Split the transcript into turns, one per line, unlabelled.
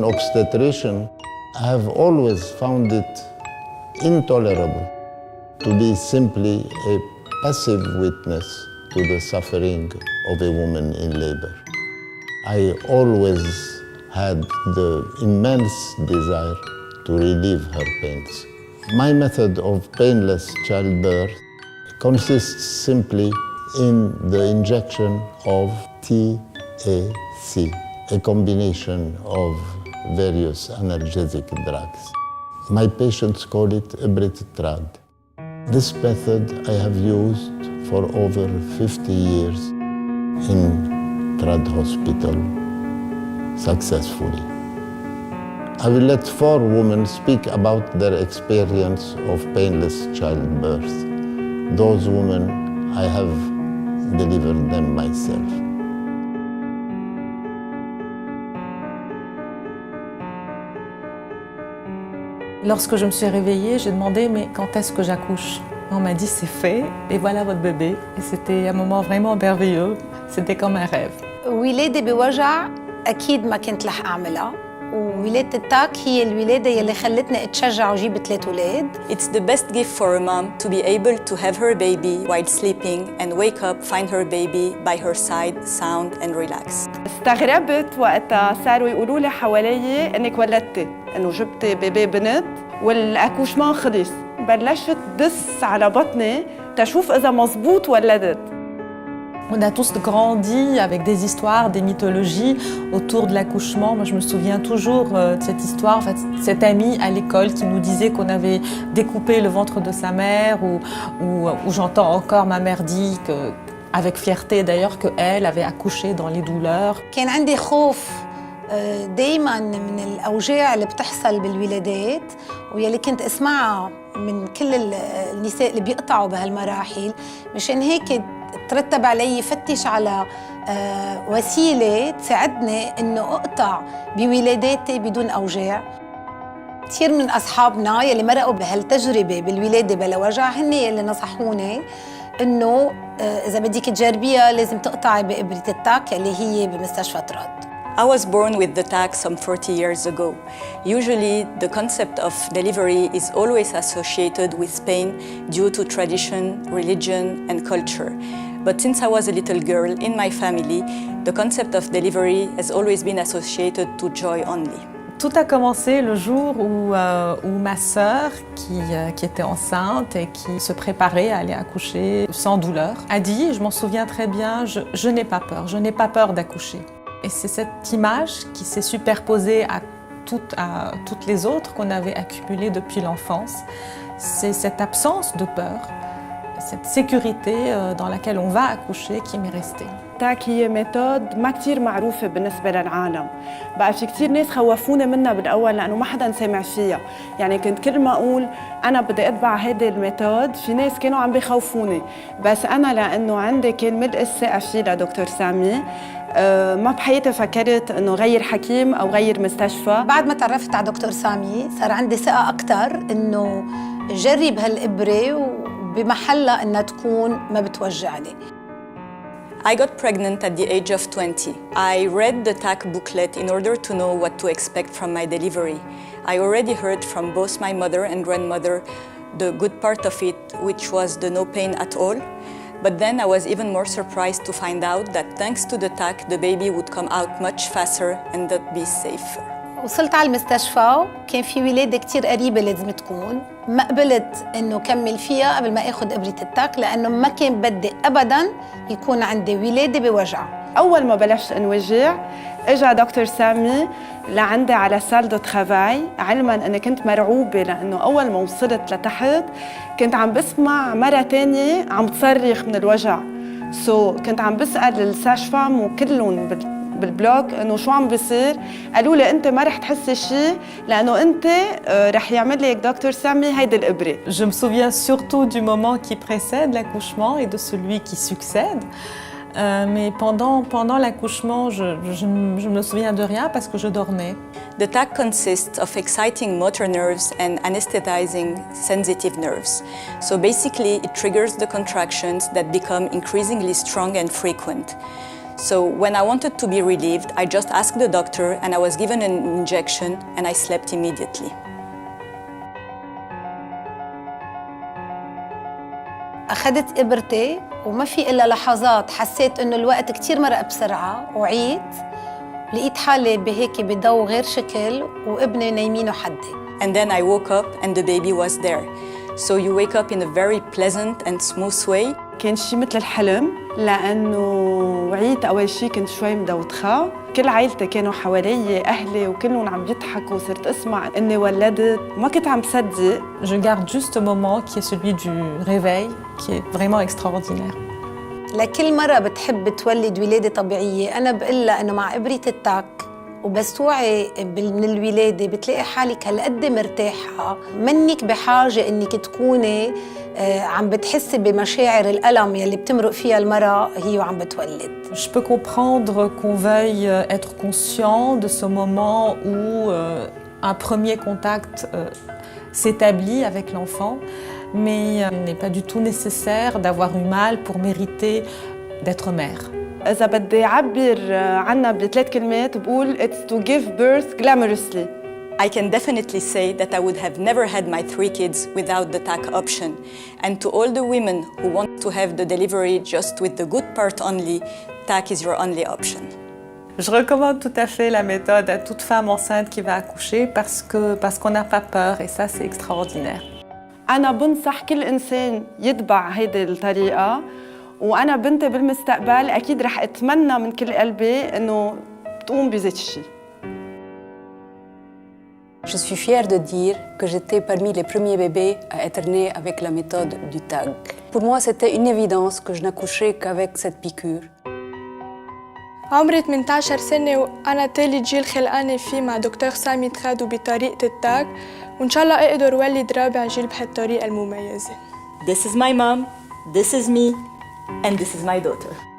an obstetrician, I have always found it intolerable to be simply a passive witness to the suffering of a woman in labor. I always had the immense desire to relieve her pains. My method of painless childbirth consists simply in the injection of TAC, a combination of various analgesic drugs. My patients call it Ebritrad. This method I have used for over 50 years in Trad Hospital successfully. I will let 4 women speak about their experience of painless childbirth. Those women, I have delivered them myself.
Lorsque je me suis réveillée, j'ai demandé mais quand est-ce que j'accouche? On m'a dit c'est fait et voilà votre bébé. Et c'était un moment vraiment merveilleux. C'était comme un rêve.
ولادة بوجع أكيد ما كنت رح أعملها. وولادة التاك هي الولادة يلي خلتني أتشجع وجيب 3 أولاد.
It's the best gift for a mom to be able to have her baby while sleeping and wake up, find her baby by her side, sound and relaxed.
استغربت وقتها صاروا يقولوا لي حوالي انك ولدتي، انه جبتي بيبي بنت والاكوشمان خلص. بلشت دس على بطني تشوف اذا مزبوط ولدت.
On a tous grandi avec des histoires, des mythologies autour de l'accouchement. Moi, je me souviens toujours de cette histoire, en fait, cette amie à l'école qui nous disait qu'on avait découpé le ventre de sa mère, ou j'entends encore ma mère dire, avec fierté d'ailleurs, qu'elle avait accouché dans les douleurs.
كان عندي خوف دايماً من الأوجاع اللي بتحصل بالولادات ويلي كنت أسمعها من كل النساء اللي بيقطعوا بهالمراحل. مشان هيك ترتب علي فتش على وسيلة تساعدني إنه أقطع بولاداتي بدون أوجاع. كثير من أصحابنا يلي مرقوا بهالتجربة بالولادة بلا وجع هن يلي نصحوني إنه إذا بدك تجربيها لازم تقطعي بإبرة التاك يلي هي بمستشفى تراد.
I was born with the tag some 40 years ago. Usually, the concept of delivery is always associated with pain due to tradition, religion, and culture. But since I was a little girl in my family, the concept of delivery has always been associated to joy only.
Tout a commencé le jour où ma sœur, qui était enceinte et qui se préparait à aller accoucher sans douleur, a dit, je m'en souviens très bien, je n'ai pas peur d'accoucher. Et c'est cette image qui s'est superposée à toutes les autres qu'on avait accumulées depuis l'enfance. C'est cette absence de peur, cette sécurité dans laquelle on va accoucher qui m'est restée.
تاك هي ميثود ما كتير معروفة بالنسبة للعالم. بقى في كتير ناس خوفونا منها بالأول لأنه ما حدا سمع فيها. يعني كنت كل ما أقول أنا بدي أتبع هيدي الميثود في ناس كانوا عم بيخوفوني. بس أنا لأنه عندي كان ملء الثقة فيه لدكتور سامي ما بحياتي فكرت إنه غير حكيم أو غير مستشفى.
بعد ما تعرفت على دكتور سامي صار عندي ثقة أكتر إنه جرب هالإبرة وبمحلها إنها تكون ما بتوجعني.
I got pregnant at the age of 20. I read the TAC booklet in order to know what to expect from my delivery. I already heard from both my mother and grandmother the good part of it, which was the no pain at all. But then I was even more surprised to find out that thanks to the TAC, the baby would come out much faster and that be safer.
وصلت على المستشفى كان في ولادة كتير قريبة لازم تكون. ما قبلت إنه كمل فيها قبل ما آخد إبرة التاك لأنه ما كان بدي أبداً يكون عندي ولادة بوجع.
أول ما بلشت انوجع إجا دكتور سامي لعندي على سال دو ترافاي علماً أنا كنت مرعوبة لأنه أول ما وصلت لتحت كنت عم بسمع مرة تانية عم تصرخ من الوجع. كنت عم بسأل الساج فام وكلهم بالبلوك انه شو عم بيصير. قالوا لي انت ما رح تحسي شيء لانه انت رح يعمل لك دكتور سامي هيدي الابره.
Je me souviens surtout du moment qui précède l'accouchement et de celui qui succède. Mais pendant l'accouchement, je ne me souviens de rien parce que je dormais.
The TAC consists of exciting motor nerves and anesthetizing sensitive nerves. So basically, it triggers the contractions that become increasingly strong and frequent. So when I wanted to be relieved, I just asked the doctor and I was given an injection and I slept immediately.
أخذت إبرتي وما في إلا لحظات حسيت إنه الوقت كتير مرق بسرعة وعيت لقيت حالي بهيك بضو غير شكل وابني نايمينه حدي.
And then I woke up and the baby was there. So you wake up in a very pleasant and smooth way.
كان شي مثل الحلم لأنه وعيت أول شي كنت شوي مدوخة. كل عائلتي كانوا حوالي أهلي وكلهم عم يضحكوا وصرت أسمع إني ولدت وما كنت عم صدق.
Je garde juste ce moment qui est celui du réveil, qui est vraiment extraordinaire.
لكل مرة بتحب تولد ولادة طبيعية أنا بقول لها إنه مع إبرة التاك وبس توعي من الولادة بتلاقي حالك هالقد مرتاحة منك بحاجة إنك تكوني عم بتحسي بمشاعر الألم يلي بتمرق فيها المرأة هي وعم بتولد.
Je peux comprendre qu'on veuille être conscient de ce moment où un premier contact s'établit avec l'enfant, mais il n'est pas du tout nécessaire d'avoir eu mal pour mériter d'être mère.
إذا بدي أعبر عنها بثلاث كلمات بقول it's to give birth glamorously.
I can definitely say that I would have never had my 3 kids without the TAC option. And to all the women who want to have the delivery just with the good part only, TAC is your only option.
Je recommande tout à fait la méthode à toute femme enceinte qui va accoucher parce qu'on n'a pas peur et ça c'est extraordinaire.
أنا بنصح كل إنسان يتبع هيدي الطريقة وأنا بنتي بالمستقبل أكيد رح أتمنى من كل قلبي إنه تقوم بذات الشيء.
Je suis fière de dire que j'étais parmi les premiers bébés à être nés avec la méthode du TAG. Pour moi, c'était une évidence que je n'accoucherais qu'avec cette piqûre.
عمري 18 سنة وأنا تالي جيل خلقانة فيه مع دكتور سامي تخادو بطريقة التاج وإن شاء الله أقدر ولد رابع جيل بهالطريقة المميزة.
This is my mom, this is me, and this is my daughter.